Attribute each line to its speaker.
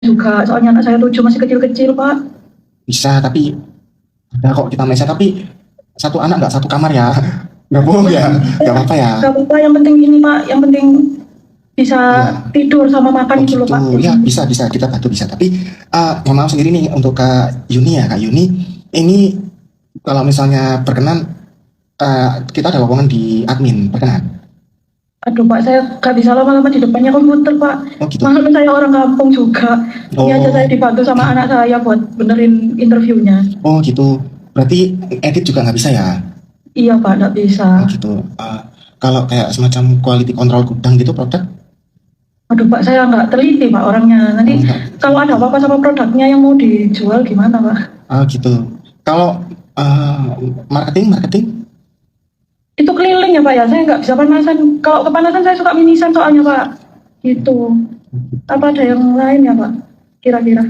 Speaker 1: juga, soalnya anak saya 7 masih kecil-kecil, Pak.
Speaker 2: Bisa, tapi ada kok kita mesra, tapi satu anak nggak satu kamar ya. Nggak bohong ya, nggak apa-apa ya.
Speaker 1: Gak apa-apa, yang penting ini, Pak, yang penting bisa
Speaker 2: Iya.
Speaker 1: tidur sama
Speaker 2: Oh
Speaker 1: makan itu loh,
Speaker 2: gitu,
Speaker 1: Pak.
Speaker 2: ya bisa bisa kita bantu bisa. Tapi yang mau sendiri nih untuk Kak Yuni ya, Kak Yuni, ini kalau misalnya berkenan, kita ada lowongan di admin, berkenan.
Speaker 1: Aduh, Pak, saya gak bisa lama-lama di depannya komputer, Pak.
Speaker 2: Oh gitu.
Speaker 1: Malah saya orang kampung juga. Ini aja
Speaker 2: Oh,
Speaker 1: saya dibantu sama anak saya buat benerin interviewnya.
Speaker 2: oh gitu. Berarti edit juga nggak bisa ya?
Speaker 1: Iya, Pak, gak
Speaker 2: Oh
Speaker 1: bisa.
Speaker 2: gitu. Kalau kayak semacam quality control gudang gitu produk,
Speaker 1: Aduh, Pak, saya nggak teliti, Pak, orangnya. Nanti
Speaker 2: enggak.
Speaker 1: kalau ada apa-apa sama produknya yang mau dijual gimana, Pak?
Speaker 2: Oh gitu. Kalau marketing, marketing,
Speaker 1: Itu keliling ya, Pak, ya? Saya nggak bisa panasan. Kalau kepanasan saya suka mimisan soalnya, Pak. Gitu. Apa ada yang lain ya, Pak? Kira-kira.